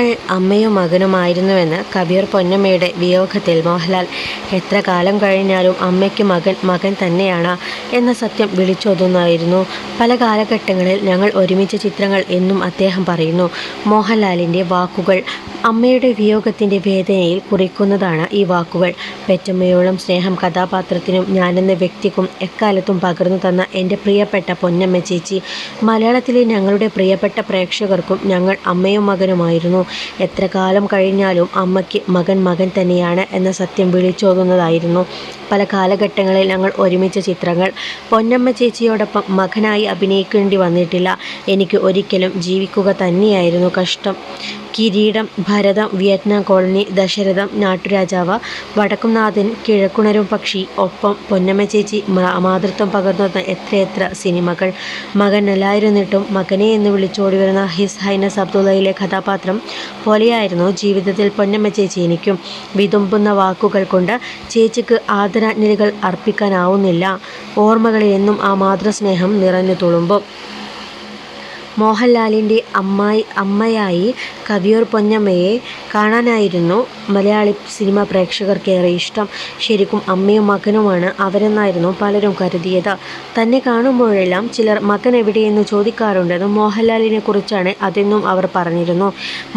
ഞങ്ങൾ അമ്മയും മകനുമായിരുന്നുവെന്ന് കവിയൂർ പൊന്നമ്മയുടെ വിയോഗത്തിൽ മോഹൻലാൽ എത്ര കാലം കഴിഞ്ഞാലും അമ്മയ്ക്ക് മകൻ മകൻ തന്നെയാണ് എന്ന സത്യം വിളിച്ചോതുന്നതായിരുന്നു. പല കാലഘട്ടങ്ങളിൽ ഞങ്ങൾ ഒരുമിച്ച ചിത്രങ്ങൾ എന്നും അദ്ദേഹം പറയുന്നു. മോഹൻലാലിൻ്റെ വാക്കുകൾ അമ്മയുടെ വിയോഗത്തിൻ്റെ വേദനയിൽ കുറിക്കുന്നതാണ് ഈ വാക്കുകൾ. പെറ്റമ്മയോളം സ്നേഹം കഥാപാത്രത്തിനും ഞാനെന്ന വ്യക്തിക്കും എക്കാലത്തും പകർന്നു തന്ന എൻ്റെ പ്രിയപ്പെട്ട പൊന്നമ്മ ചേച്ചി. മലയാളത്തിലെ ഞങ്ങളുടെ പ്രിയപ്പെട്ട പ്രേക്ഷകർക്കും ഞങ്ങൾ അമ്മയും മകനുമായിരുന്നു. എത്ര കാലം കഴിഞ്ഞാലും അമ്മയ്ക്ക് മകൻ മകൻ തന്നെയാണ് എന്ന സത്യം വിളിച്ചോതുന്നതായിരുന്നു. പല കാലഘട്ടങ്ങളിൽ ഞങ്ങൾ ഒരുമിച്ച ചിത്രങ്ങൾ. പൊന്നമ്മ ചേച്ചിയോടൊപ്പം മകനായി അഭിനയിക്കേണ്ടി വന്നിട്ടില്ല. എനിക്ക് ഒരിക്കലും ജീവിക്കുക തന്നെയായിരുന്നു കഷ്ടം. കിരീടം, ഭരതം, വിയറ്റ്നാം കോളനി, ദശരഥം, നാട്ടുരാജാവ്, വടക്കുംനാഥൻ, കിഴക്കുണരും പക്ഷി, ഒപ്പം പൊന്നമ്മ ചേച്ചി മാതൃത്വം പകർന്നു എത്രയെത്ര സിനിമകൾ. മകനല്ലായിരുന്നിട്ടും മകനെ എന്ന് വിളിച്ചോടി വരുന്ന ഹിസ് ഹൈനസ് അബ്ദുള്ളയിലെ കഥാപാത്രം പോലെയായിരുന്നു ജീവിതത്തിൽ പൊന്നമ്മ ചേച്ചി എനിക്കും. വിതുമ്പുന്ന വാക്കുകൾ കൊണ്ട് ചേച്ചിക്ക് ആദരാഞ്ജലികൾ അർപ്പിക്കാനാവുന്നില്ല. ഓർമ്മകളിൽ എന്നും ആ മാതൃസ്നേഹം നിറഞ്ഞു തുളുമ്പും. മോഹൻലാലിൻ്റെ അമ്മയായി കവിയൂർ പൊന്നമ്മയെ കാണാനായിരുന്നു മലയാളി സിനിമാ പ്രേക്ഷകർക്കേറെ ഇഷ്ടം. ശരിക്കും അമ്മയും മകനുമാണ് അവരെന്നായിരുന്നു പലരും കരുതിയത്. തന്നെ കാണുമ്പോഴെല്ലാം ചിലർ മകൻ എവിടെയെന്ന് ചോദിക്കാറുണ്ടെന്നും മോഹൻലാലിനെ കുറിച്ചാണ് അതെന്നും അവർ പറഞ്ഞിരുന്നു.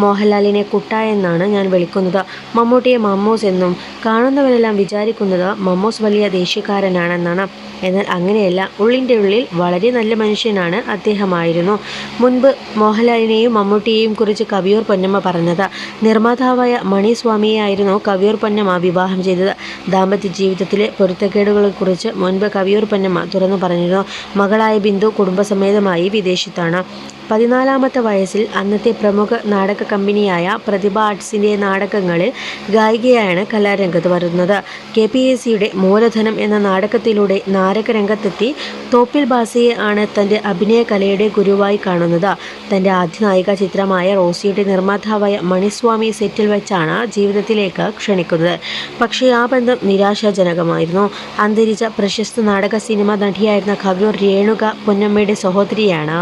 മോഹൻലാലിനെ കുട്ട എന്നാണ് ഞാൻ വിളിക്കുന്നത്, മമ്മൂട്ടിയെ മമ്മൂസ് എന്നും. കാണുന്നവരെല്ലാം വിചാരിക്കുന്നത് മമ്മൂസ് വലിയ ദേഷ്യക്കാരനാണെന്നാണ്. എന്നാൽ അങ്ങനെയല്ല. ഉള്ളിൻ്റെ ഉള്ളിൽ വളരെ നല്ല മനുഷ്യനാണ് അദ്ദേഹമായിരുന്നു. മുൻപ് മോഹൻലാലിനെയും മമ്മൂട്ടിയെയും കുറിച്ച് കവിയൂർ പൊന്നമ്മ പറഞ്ഞത്. നിർമ്മാതാവായ മണി സ്വാമിയെയായിരുന്നു കവിയൂർ പൊന്നമ്മ വിവാഹം ചെയ്തത്. ദാമ്പത്യ ജീവിതത്തിലെ പൊരുത്തക്കേടുകളെക്കുറിച്ച് മുൻപ് കവിയൂർ പൊന്നമ്മ തുറന്നു പറഞ്ഞിരുന്നു. മകളായ ബിന്ദു കുടുംബസമേതമായി വിദേശത്താണ്. 14-ാമത്തെ വയസ്സിൽ അന്നത്തെ പ്രമുഖ നാടക കമ്പനിയായ പ്രതിഭ ആർട്സിൻ്റെ നാടകങ്ങളിൽ ഗായികയാണ് കലാരംഗത്ത് വരുന്നത്. KPSCയുടെ മൂലധനം എന്ന നാടകത്തിലൂടെ നാടകരംഗത്തെത്തി. തോപ്പിൽ ഭാസിയെ ആണ് തൻ്റെ അഭിനയ കലയുടെ ഗുരുവായി കാണുന്നത്. തൻ്റെ ആദ്യ നായിക ചിത്രമായ റോസിയുടെ നിർമ്മാതാവായ മണിസ്വാമി സെറ്റിൽ വെച്ചാണ് ജീവിതത്തിലേക്ക് ക്ഷണിക്കുന്നത്. പക്ഷേ ആ ബന്ധം നിരാശാജനകമായിരുന്നു. അന്തരിച്ച പ്രശസ്ത നാടക സിനിമ നടിയായിരുന്ന കവിയൂർ രേണുക പൊന്നമ്മയുടെ സഹോദരിയാണ്.